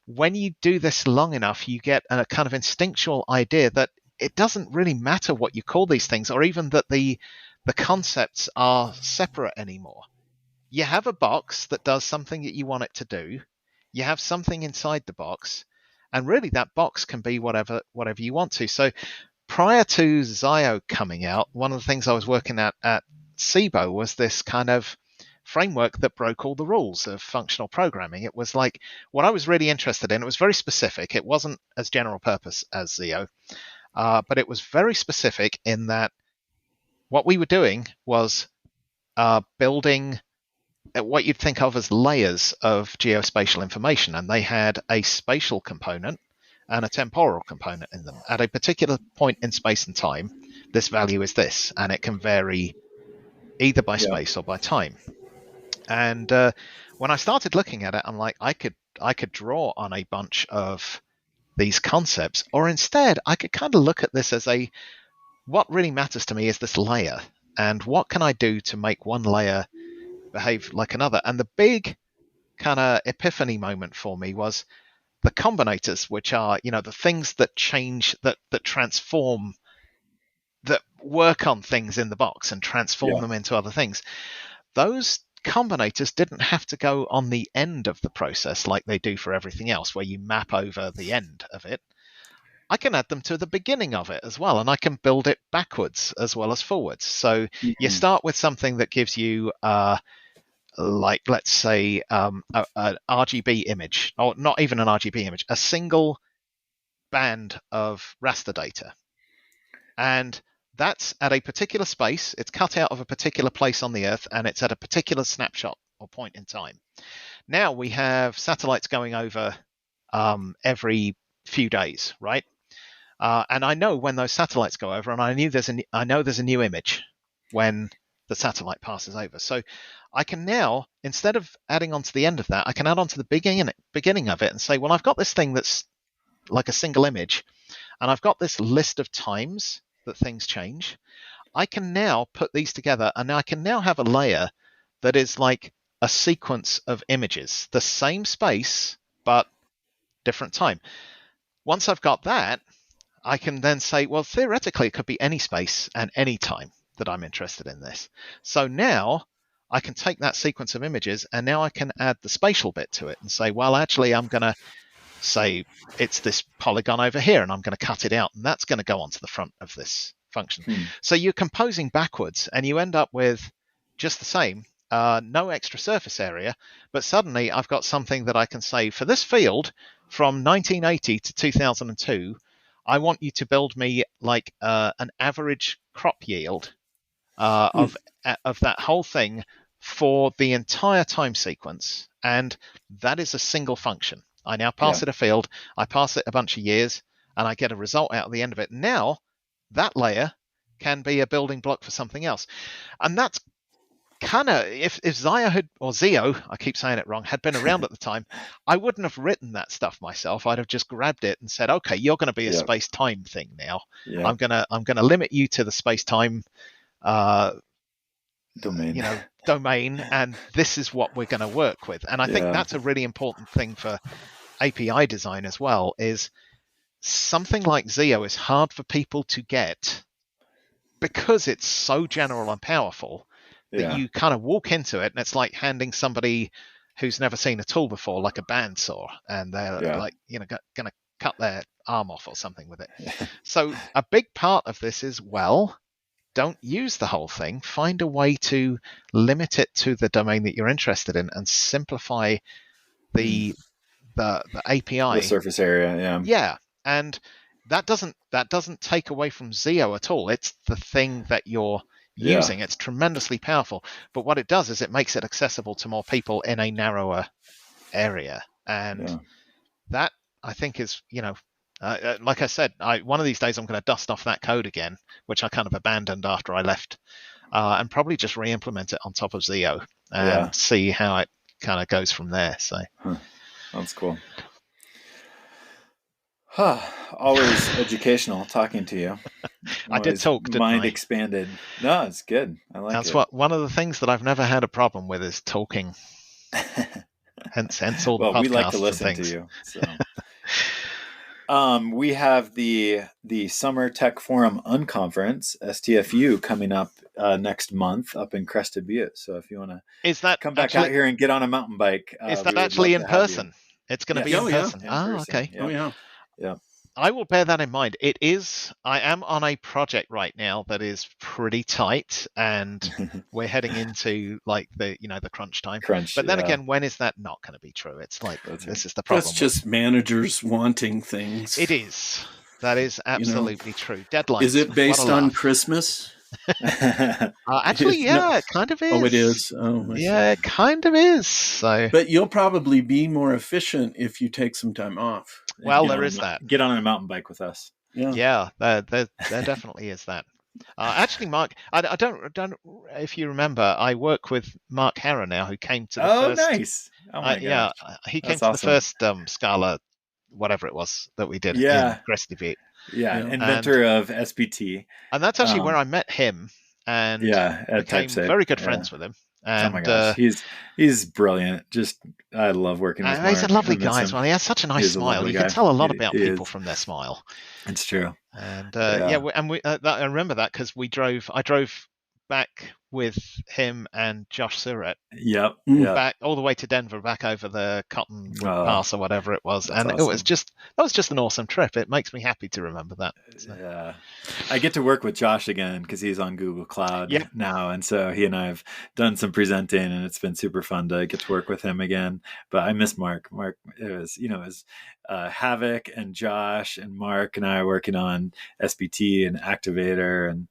when you do this long enough, you get a kind of instinctual idea that it doesn't really matter what you call these things, or even that the concepts are separate anymore. You have a box that does something that you want it to do. You have something inside the box, and really that box can be whatever you want to. So prior to Zio coming out, one of the things I was working at SIBO was this kind of framework that broke all the rules of functional programming. It was like, what I was really interested in, it was very specific. It wasn't as general purpose as Zio, but it was very specific in that what we were doing was building what you'd think of as layers of geospatial information, and they had a spatial component and a temporal component in them. At a particular point in space and time, this value is this, and it can vary either by space or by time. And when I started looking at it, I'm like, I could draw on a bunch of these concepts, or instead I could kind of look at this as a what really matters to me is this layer, and what can I do to make one layer behave like another? And the big kind of epiphany moment for me was the combinators, which are, the things that change, that transform, that work on things in the box and transform them into other things. Those combinators didn't have to go on the end of the process like they do for everything else, where you map over the end of it. I can add them to the beginning of it as well, and I can build it backwards as well as forwards. So you start with something that gives you, like, let's say, an RGB image, or not even an RGB image, a single band of raster data. And that's at a particular space. It's cut out of a particular place on the Earth, and it's at a particular snapshot or point in time. Now we have satellites going over every few days, right? And I know when those satellites go over, and I know there's a new image when the satellite passes over. So I can now, instead of adding on to the end of that, I can add on to the beginning of it and say, well, I've got this thing that's like a single image, and I've got this list of times that things change. I can now put these together, and I can now have a layer that is like a sequence of images, the same space, but different time. Once I've got that, I can then say, well, theoretically, it could be any space and any time that I'm interested in this. So now I can take that sequence of images, and now I can add the spatial bit to it and say, well, actually, I'm going to say it's this polygon over here, and I'm going to cut it out, and that's going to go onto the front of this function. So you're composing backwards, and you end up with just the same, no extra surface area, but suddenly I've got something that I can say, for this field from 1980 to 2002, I want you to build me like an average crop yield of that whole thing for the entire time sequence, and that is a single function. I now pass it a field, I pass it a bunch of years, and I get a result out at the end of it. Now, that layer can be a building block for something else. And that's kind of, if Zio, I keep saying it wrong, had been around at the time, I wouldn't have written that stuff myself. I'd have just grabbed it and said, okay, you're going to be a space-time thing now. I'm gonna limit you to the space-time domain, and this is what we're going to work with. And I think that's a really important thing for API design as well, is something like Zio is hard for people to get because it's so general and powerful that you kind of walk into it and it's like handing somebody who's never seen a tool before, like a bandsaw, and they're like, going to cut their arm off or something with it. So a big part of this is, well, don't use the whole thing. Find a way to limit it to the domain that you're interested in and simplify the API, the surface area. Yeah, and that doesn't take away from Zio at all. It's the thing that you're using. It's tremendously powerful. But what it does is it makes it accessible to more people in a narrower area, and that, I think, is, like I said, one of these days I'm going to dust off that code again, which I kind of abandoned after I left, and probably just re-implement it on top of Zio and see how it kind of goes from there. So that's cool. Always educational talking to you. I did talk, didn't mind I? Expanded. No, it's good. I like That's it. what one of the things that I've never had a problem with is talking. hence all the podcasts we like to listen and things. to you. So. We have the Summer Tech Forum Unconference, STFU, coming up next month up in Crested Butte. So if you want to come back out here and get on a mountain bike. Is that actually in person? It's going to be in person. Okay. Yeah. I will bear that in mind. It is. I am on a project right now that is pretty tight, and we're heading into like the crunch time. But then again, when is that not going to be true? It's like this is the problem. That's just managers wanting things. It is. That is absolutely true. Deadlines. Is it based on Christmas? Actually, it kind of is. Oh, it is. Oh, it kind of is. So, but you'll probably be more efficient if you take some time off. Well, there is that. Get on a mountain bike with us. Yeah, there definitely is that. Actually, Mark, I don't if you remember, I work with Mark Harrer now, who came to the first. Oh, nice. Oh my gosh. He came to the first Scala, whatever it was that we did in Crested Butte. inventor of SPT. And that's actually where I met him, and became very good friends with him. And, oh my gosh, he's brilliant. Just I love working with him. He's a lovely guy as well. He has such a nice smile. You can tell a lot about people from their smile. It's true. And I remember that because I drove back with him and Josh Surratt. Back all the way to Denver, back over the Cottonwood Pass or whatever it was, and awesome. That was just an awesome trip. It makes me happy to remember that. So. Yeah, I get to work with Josh again because he's on Google Cloud now, and so he and I have done some presenting, and it's been super fun to get to work with him again. But I miss Mark. Mark, it was Havoc and Josh and Mark and I working on SBT and Activator, and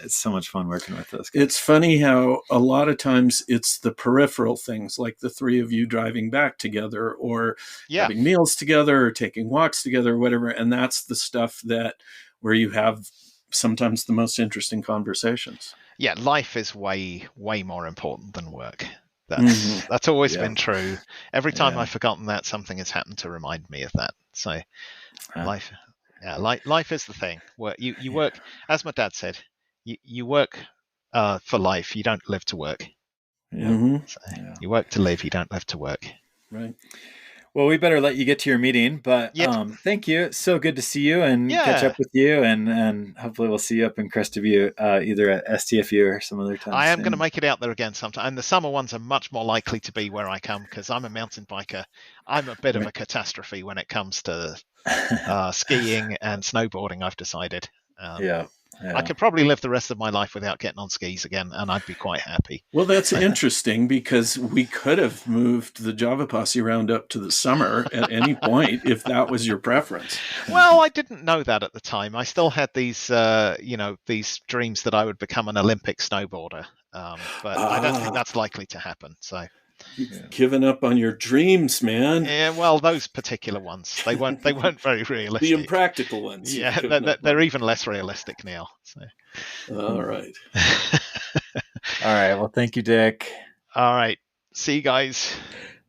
it's so much fun working with those guys. It's funny how a lot of times it's the peripheral things, like the three of you driving back together, or having meals together, or taking walks together, or whatever, and that's the stuff where you have sometimes the most interesting conversations. Yeah, life is way more important than work. That's always been true. Every time I've forgotten that, something has happened to remind me of that. So life is the thing. Where you work, as my dad said, you work for life. You don't live to work. You work to live. You don't live to work. Right. Well, we better let you get to your meeting, but thank you. So good to see you and catch up with you, and hopefully we'll see you up in Crestview either at STFU or some other time. I am going to make it out there again sometime, and the summer ones are much more likely to be where I come because I'm a mountain biker. I'm a bit of a catastrophe when it comes to skiing and snowboarding, I've decided. I could probably live the rest of my life without getting on skis again, and I'd be quite happy. Well, that's interesting because we could have moved the Java Posse Roundup to the summer at any point if that was your preference. Well, I didn't know that at the time. I still had these, these dreams that I would become an Olympic snowboarder, but I don't think that's likely to happen. So. You've given up on your dreams, man. Yeah, well, those particular ones, they weren't very realistic. The impractical ones. Yeah, they're even less realistic now. So. All right. All right. Well, thank you, Dick. All right. See you guys.